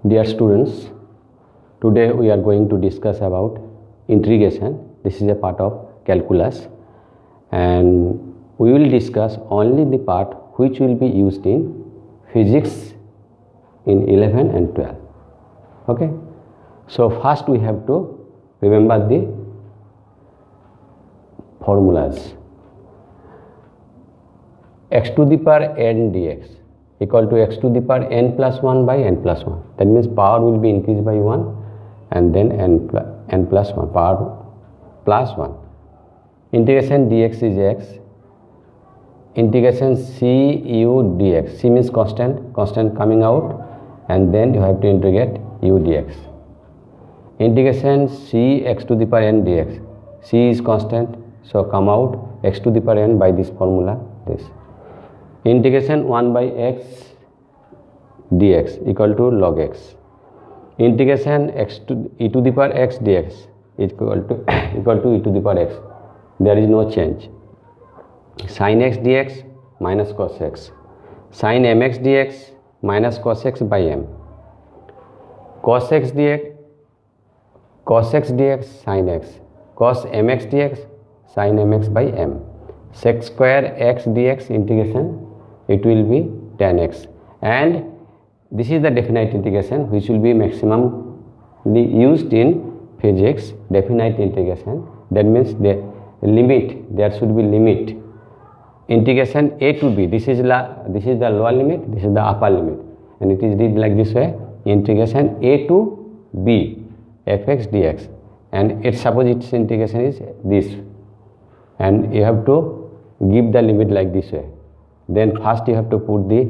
Dear students, today we are going to discuss about integration. This is a part of calculus, and we will discuss only the part which will be used in physics in 11 and 12. Okay, so first we have to remember the formulas. X to the power n dx equal to x to the power n plus 1 by n plus 1. That means power will be increased by 1 and then n plus 1, power plus 1. Integration dx is x. Integration c u dx. C means constant coming out, and then you have to integrate u dx. Integration c x to the power n dx. C is constant, so come out x to the power n by this formula, this. Integration 1 by x dx equal to log x. Integration x to e to the power x dx equal to e to the power x. There is no change. Sin x dx minus cos x. Sin mx dx minus cos x by m. Cos x dx sin x. Cos mx dx sin mx by m. Sec square x dx integration, it will be tan x, and this is the definite integration which will be maximally used in physics. Definite integration, that means the limit, there should be limit. Integration a to b, this is the lower limit, this is the upper limit, and it is read like this way: integration a to b fx dx, and it suppose its integration is this, and you have to give the limit like this way. Then first you have to put the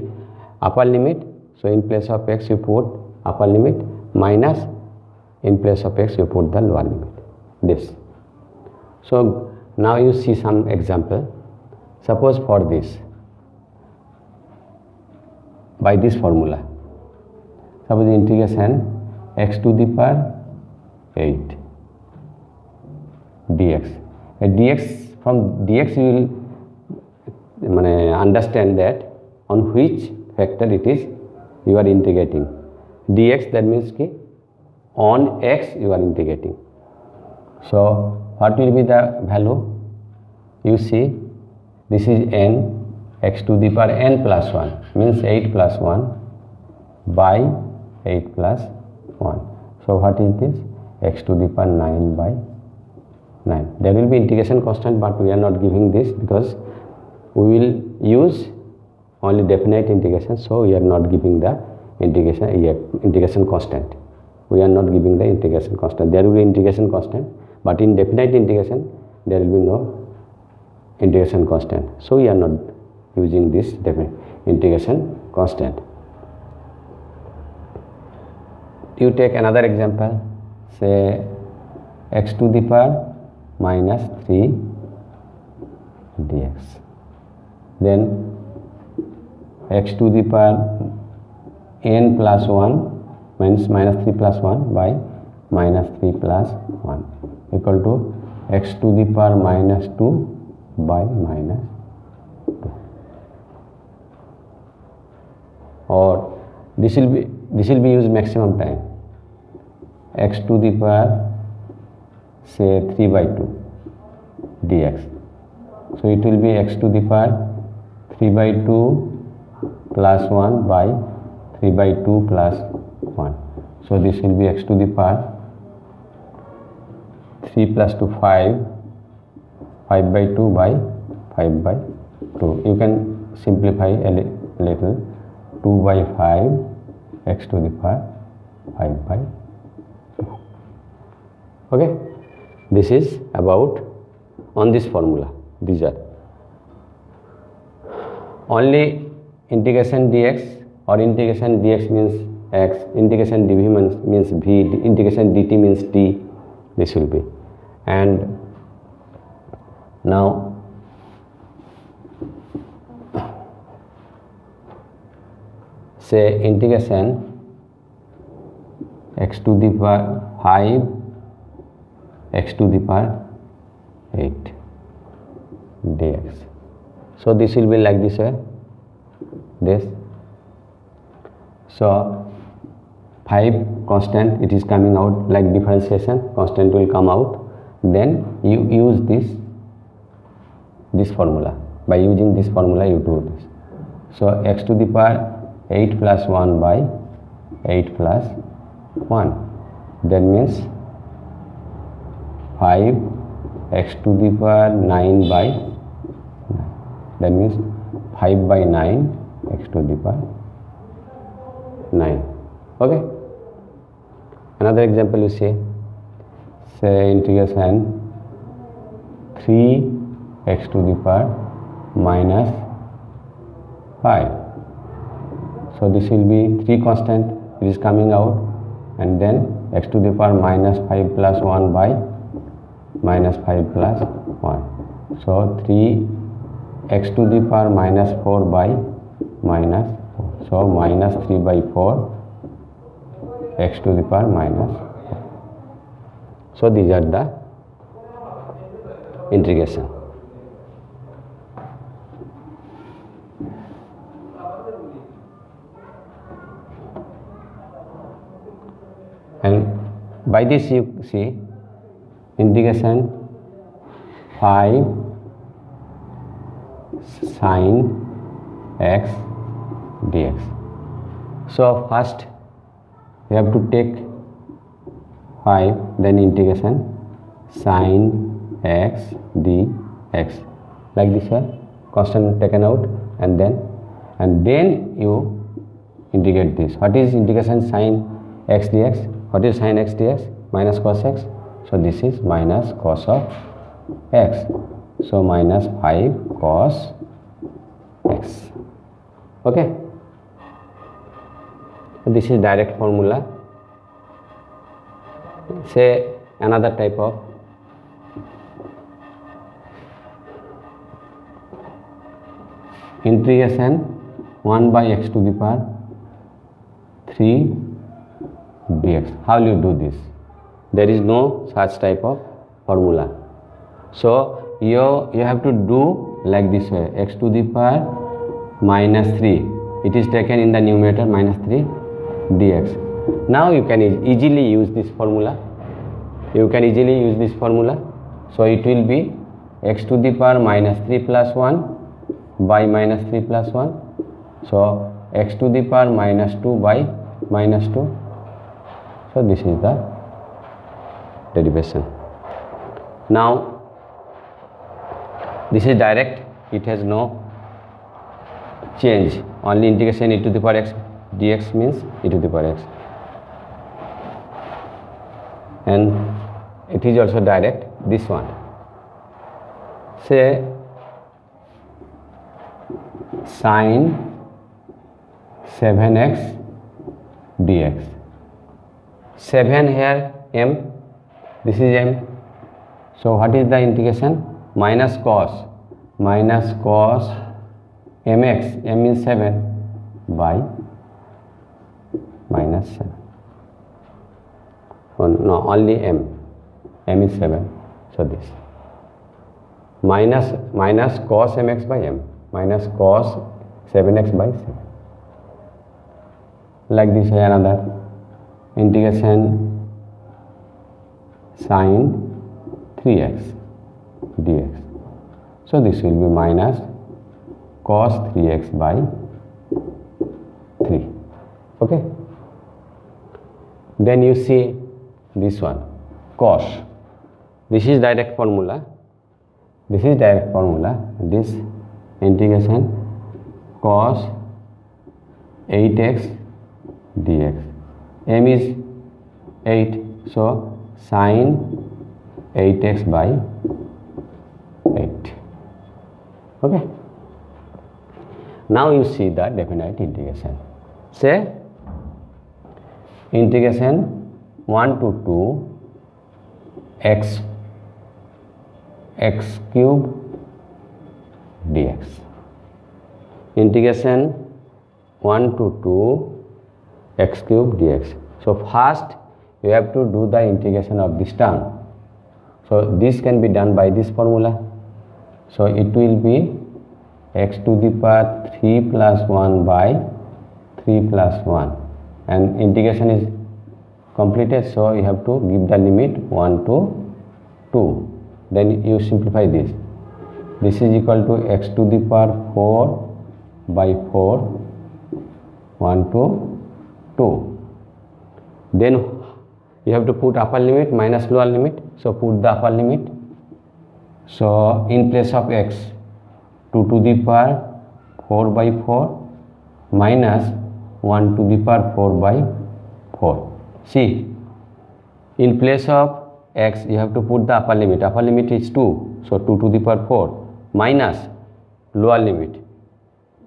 upper limit, so in place of x you put upper limit, minus in place of x you put the lower limit, this. So now you see some example. Suppose for this, by this formula, suppose integration x to the power 8 dx. From dx you will understand that on which factor it is you are integrating. Dx, that means ki on x you are integrating. So what will be the value? You see, this is n, x to the power n plus 1 means 8 plus 1 by 8 plus 1. So what is this? X to the power 9 by 9. There will be integration constant, but we are not giving this because we will use only definite integration, so we are not giving the integration constant. We are not giving the integration constant. There will be integration constant, but in definite integration there will be no integration constant, so we are not using this definite integration constant. You take another example, say x to the power minus 3 dx. Then x to the power n plus 1 means minus 3 plus 1 by minus 3 plus 1 equal to x to the power minus 2 by minus 2. Or this will be used maximum time. X to the power say 3 by 2 dx. So it will be x to the power 3 by 2 plus 1 by 3 by 2 plus 1. So this will be x to the power 3 plus 2 5 by 2 by 5 by 2. You can simplify a little, 2 by 5 x to the power 5 by 2. Okay, this is about on this formula. These are only integration dx or integration dx means x, integration dv means v, integration dt means t. This will be. And now say integration x to the power 5 x to the power 8 dx. So this will be like this way, this. So 5 constant, it is coming out like differentiation, constant will come out. Then you use this formula. By using this formula you do this. So x to the power 8 plus 1 by 8 plus 1, that means 5 x to the power 9 by 9, that means 5 by 9 x to the power 9. Okay, another example you say integration 3 x to the power minus 5. So this will be 3 constant, it is coming out, and then x to the power minus 5 plus 1 by minus 5 plus 1. So 3 x to the power minus 4 by minus 4. So minus 3 by 4 x to the power minus 4. So these are the integration. And by this you see integration 5 sin x dx. So first you have to take 5, then integration sin x dx, like this way, constant taken out, and then you integrate this. What is integration sin x dx? What is sin x dx? Minus cos x. So this is minus cos of x. So minus 5 cos x. Okay. This is direct formula. Say another type of integration 1 by x to the power 3 dx. How will you do this? There is no such type of formula. So you have to do like this way, x to the power minus 3, it is taken in the numerator, minus 3 dx. Now you can easily use this formula. So it will be x to the power minus 3 plus 1 by minus 3 plus 1. So x to the power minus 2 by minus 2. So this is the derivation. Now this is direct, it has no change, only integration e to the power x dx means e to the power x, and it is also direct. This one, say sin 7x dx. 7 here m, this is m. So what is the integration? Minus cos mx, m is 7 by minus 7. Oh, no, only m is 7. So this minus cos mx by m, minus cos 7x by 7. Like this, another integration sin 3x dx. So this will be minus cos 3x by 3. Okay. Then you see this one, cos. This is direct formula. This integration cos 8x dx. M is 8, so sin 8x by 8. Okay. Now you see the definite integration. Say integration 1 to 2 x cube dx. Integration 1 to 2 x cube dx. So first you have to do the integration of this term. So this can be done by this formula. So it will be x to the power 3 plus 1 by 3 plus 1, and integration is completed, so you have to give the limit 1 to 2. Then you simplify this. This is equal to x to the power 4 by 4, 1 to 2. Then you have to put upper limit minus lower limit. So put the upper limit. So in place of x, 2 to the power 4 by 4 minus 1 to the power 4 by 4. See, in place of x you have to put the upper limit. Upper limit is 2, so 2 to the power 4 minus lower limit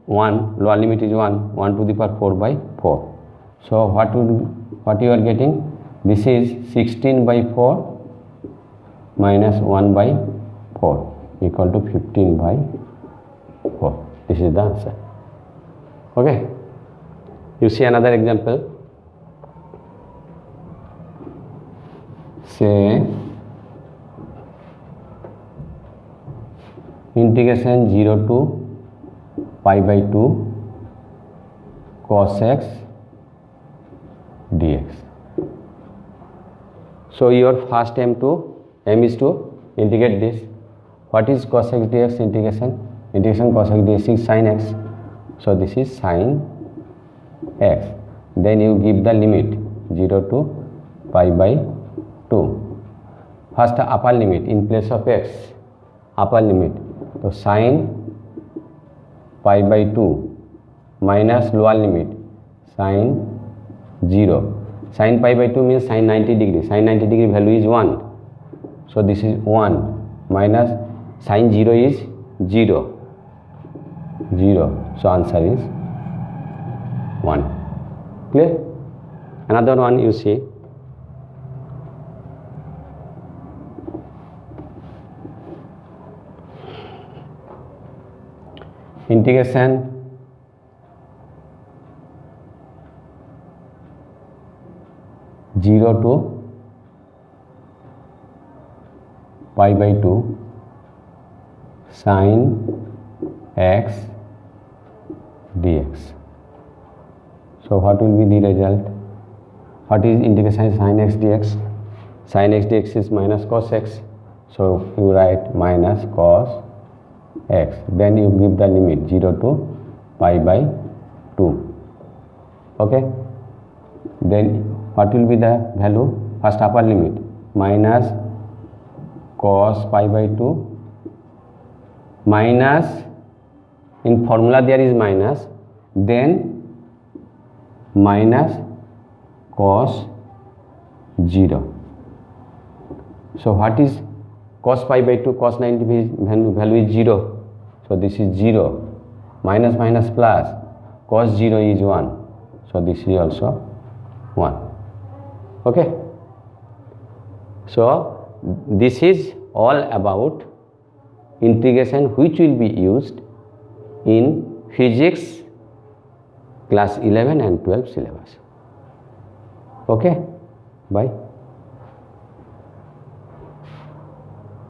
1. Lower limit is 1. 1 to the power 4 by 4. So what you are getting? This is 16 by 4 minus 1 by 4 equal to 15 by 4. This is the answer. Okay. You see another example. Say integration 0 to pi by 2 cos x dx. So your first aim is to integrate this. What is cos x dx integration? Integration cos x dx is sin x. So this is sin x. Then you give the limit 0 to pi by 2. First upper limit in place of x, upper limit. So sin pi by 2 minus lower limit sin 0. Sin pi by 2 means sin 90 degree. Sin 90 degree value is 1. So this is 1 minus sin 0 is 0. 0. So answer is 1. Clear? Another one you see. Integration zero to pi by 2 sin x dx. So what will be the result? What is integration sin x dx? Sin x dx is minus cos x. So you write minus cos x. Then you give the limit 0 to pi by 2. Okay. Then what will be the value? First upper limit minus cos pi by 2 minus, in formula there is minus, then minus cos 0. So what is cos pi by 2? Cos 90 value is 0. So this is 0. Minus minus plus, cos 0 is 1. So this is also 1. Okay. So this is all about integration which will be used in physics class 11 and 12 syllabus. Okay. Bye.